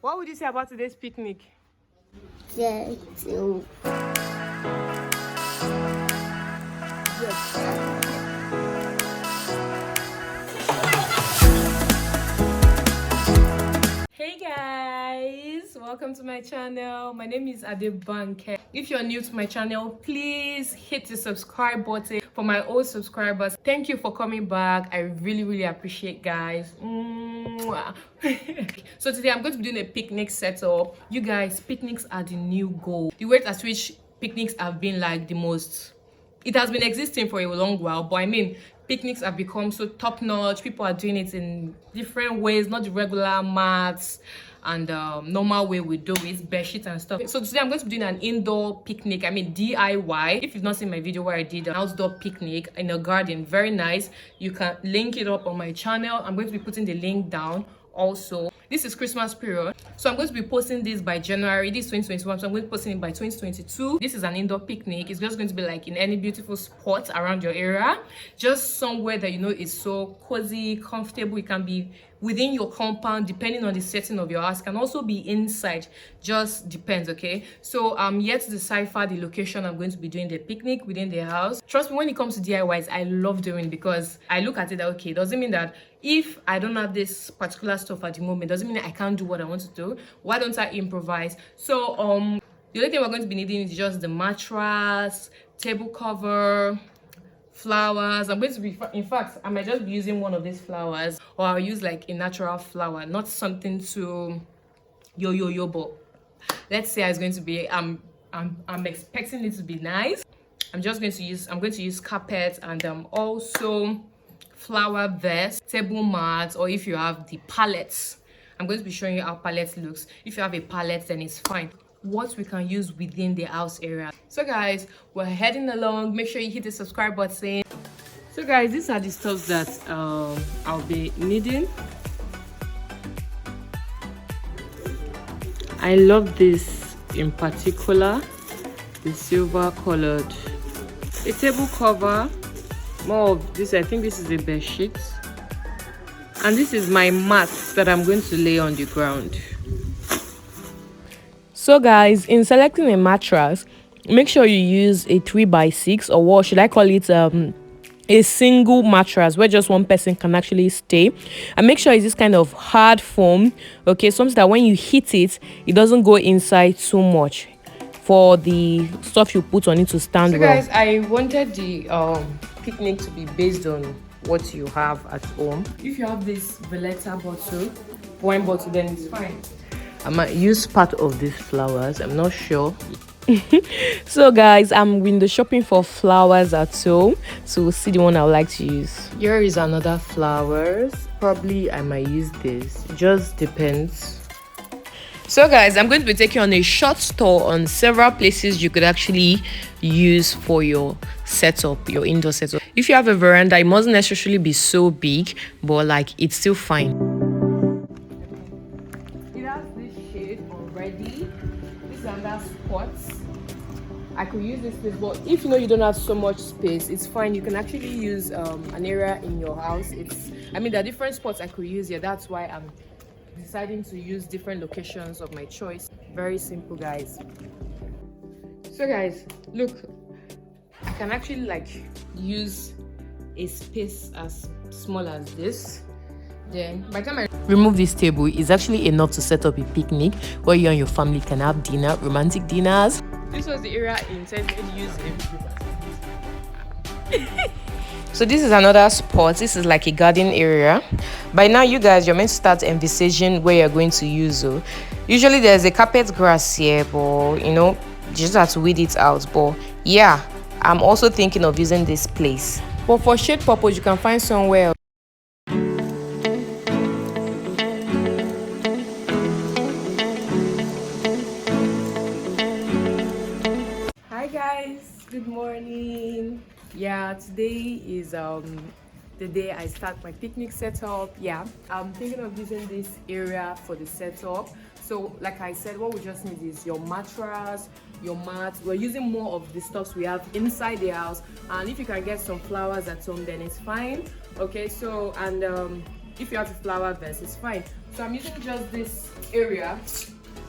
What would you say about today's picnic? Yes. Hey guys, welcome to my channel. My name is Adebanke. If you're new to my channel, please hit the subscribe button. For my old subscribers, thank you for coming back. I really appreciate, guys. So today I'm going to be doing a picnic setup. You guys, picnics are the new goal. The rate at which picnics have been like the most, it has been existing for a long while, but I mean, picnics have become so top-notch. People are doing it in different ways, not the regular mats and normal way we do it, bed sheet and stuff. So today I'm going to be doing an indoor picnic, I mean DIY. If you've not seen my video where I did an outdoor picnic in a garden, very nice, you can link it up on my channel. I'm going to be putting the link down also. This is Christmas period, so I'm going to be posting this by January. This is 2021, so I'm going to be posting it by 2022. This is an indoor picnic. It's just going to be like in any beautiful spot around your area, just somewhere that you know is so cozy, comfortable. It can be within your compound, depending on the setting of your house. It can also be inside, just depends. Okay, so I'm yet to decipher the location I'm going to be doing the picnic within the house. Trust me, when it comes to DIYs, I love doing, because I look at it that, okay, doesn't mean that if I don't have this particular stuff at the moment, doesn't mean that I can't do what I want to do. Why don't I improvise? So the only thing we're going to be needing is just the mattress, table cover, flowers. I'm going to be, in fact, I might just be using one of these flowers, or I'll use like a natural flower, not something too yo, but let's say it's going to be, I'm expecting it to be nice. I'm going to use carpet and also flower vase, table mats, or if you have the palettes, I'm going to be showing you how palette looks. If you have a palette, then it's fine. What we can use within the house area. So guys, we're heading along. Make sure you hit the subscribe button. So guys, these are the stuff that I'll be needing. I love this in particular, the silver colored. A table cover, more of this, I think this is a bed sheet, and this is my mat that I'm going to lay on the ground. So guys, in selecting a mattress, make sure you use a 3x6, or what should I call it, a single mattress where just one person can actually stay. And make sure it's this kind of hard foam, okay, something that when you hit it, it doesn't go inside too much for the stuff you put on it to stand well. So guys, I wanted the picnic to be based on what you have at home. If you have this Valletta bottle, wine bottle, then it's fine. I might use part of these flowers, I'm not sure. So guys, I'm window shopping for flowers at home, so we'll see the one I would like to use. Here is another flowers. Probably I might use this, it just depends. So guys, I'm going to be taking on a short tour on several places you could actually use for your setup, your indoor setup. If you have a veranda, it mustn't necessarily be so big, but like it's still fine. It has this shade already. This is another spot. I could use this place, but if you know you don't have so much space, it's fine. You can actually use an area in your house. I mean, there are different spots I could use here. That's why I'm deciding to use different locations of my choice. Very simple, guys. So guys, look, I can actually like use a space as small as this. Then by the time I remove this table, it's actually enough to set up a picnic where you and your family can have dinner, romantic dinners. This was the area intended using. So this is another spot. This is like a garden area. By now, you guys, you're meant to start envisaging where you're going to use. Usually there's a carpet grass here, but you know, you just have to weed it out. But yeah, I'm also thinking of using this place. But for shade purpose, you can find somewhere. Hi guys, good morning. Yeah, today is the day I start my picnic setup. Yeah, I'm thinking of using this area for the setup. So like I said, what we just need is your mattress, your mat. We're using more of the stuffs we have inside the house, and if you can get some flowers at home, then it's fine. Okay, so and if you have a flower vase, it's fine. So I'm using just this area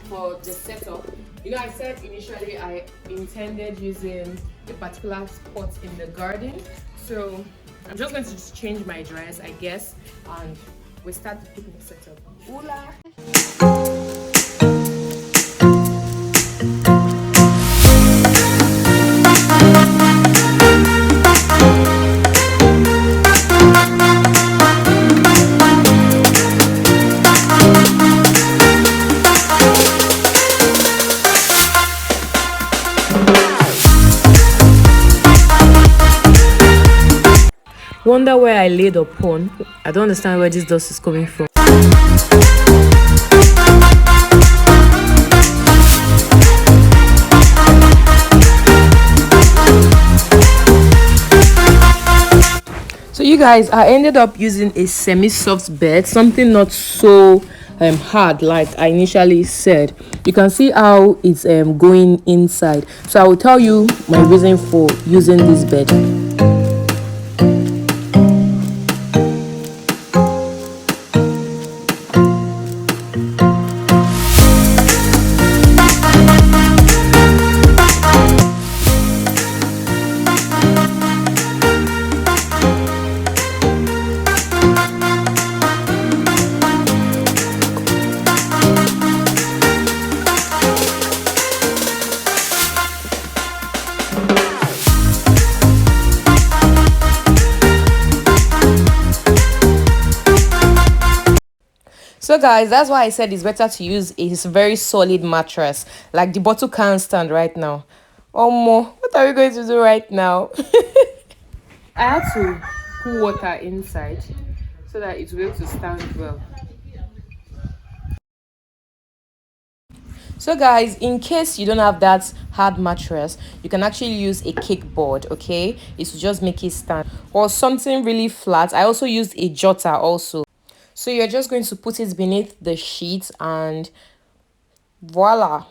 for the setup. You know, I said initially I intended using a particular spot in the garden. So I'm just going to just change my dress, I guess, and we start the picnic setup. Hola! Wonder where I laid upon. I don't understand where this dust is coming from. So you guys, I ended up using a semi-soft bed, something not so hard like I initially said. You can see how it's going inside. So I will tell you my reason for using this bed. So guys, that's why I said it's better to use a very solid mattress, like the bottle can't stand right now. What are we going to do right now? I had to pour water inside so that it will be able to stand well. So guys, in case you don't have that hard mattress, you can actually use a kickboard, okay? It will just make it stand. Or something really flat. I also used a jotter also. So you're just going to put it beneath the sheet and voila.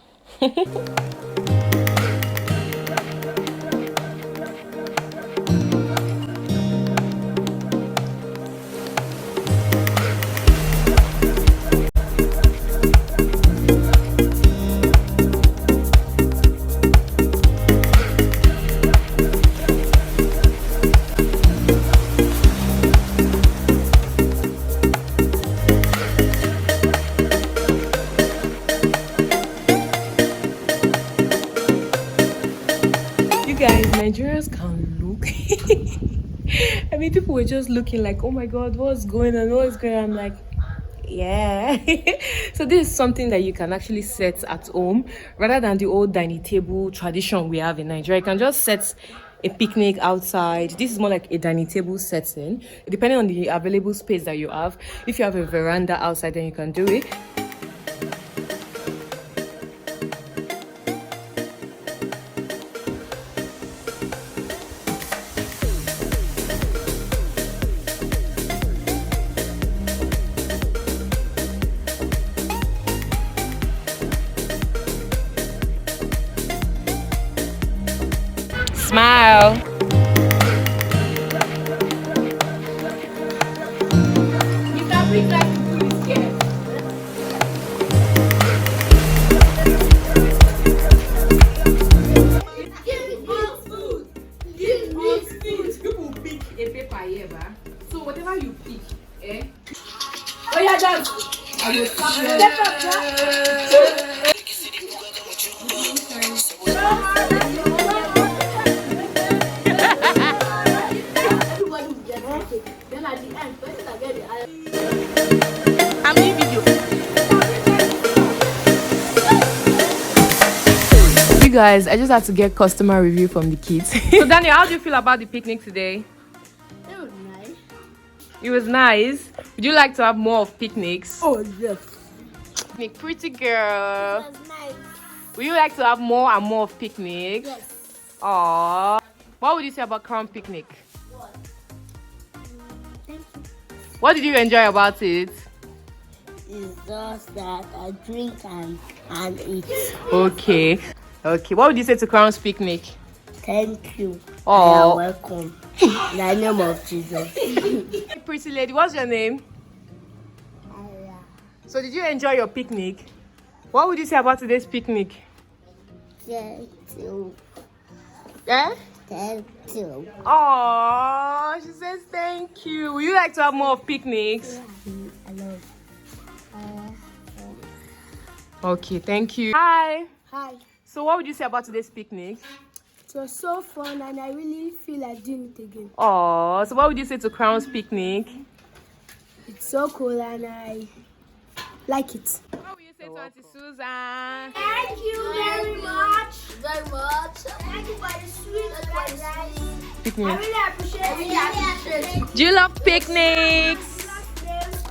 Guys, Nigerians can look. I mean, people were just looking like, oh my god, what's going on? What's going on? I'm like, yeah. So this is something that you can actually set at home rather than the old dining table tradition we have in Nigeria. You can just set a picnic outside. This is more like a dining table setting, depending on the available space that you have. If you have a veranda outside, then you can do it. Smile. People pick a paper here, so whatever you pick, eh? Oh yeah, dance. I will stop I'm in video. You guys, I just had to get customer review from the kids. So Daniel, how do you feel about the picnic today? It was nice. It was nice. Would you like to have more of picnics? Oh, yes. Pretty girl. It was nice. Would you like to have more and more of picnics? Yes. Aww. What would you say about Crown Picnic? What? Thank you. What did you enjoy about it? It's just that I drink and eat. Okay. Okay. What would you say to Crown's Picnic? Thank you. Aww. You're welcome. In the name of Jesus. Hey, pretty lady, what's your name? So did you enjoy your picnic? What would you say about today's picnic? Thank you. Yeah? Thank you. Oh, she says thank you. Would you like to have more of picnics? I love. Okay, thank you. Hi. Hi. So what would you say about today's picnic? It was so fun and I really feel like doing it again. Oh, so what would you say to Crown's picnic? It's so cool and I like it. What would you say to Auntie Susan? Thank you very much. Very much. Thank you for the sweet Picnic. I really appreciate it. Do you love picnics?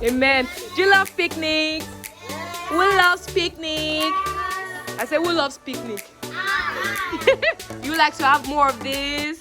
Amen. Do you love picnics? Who loves picnic? I say who loves picnic? You like to have more of this?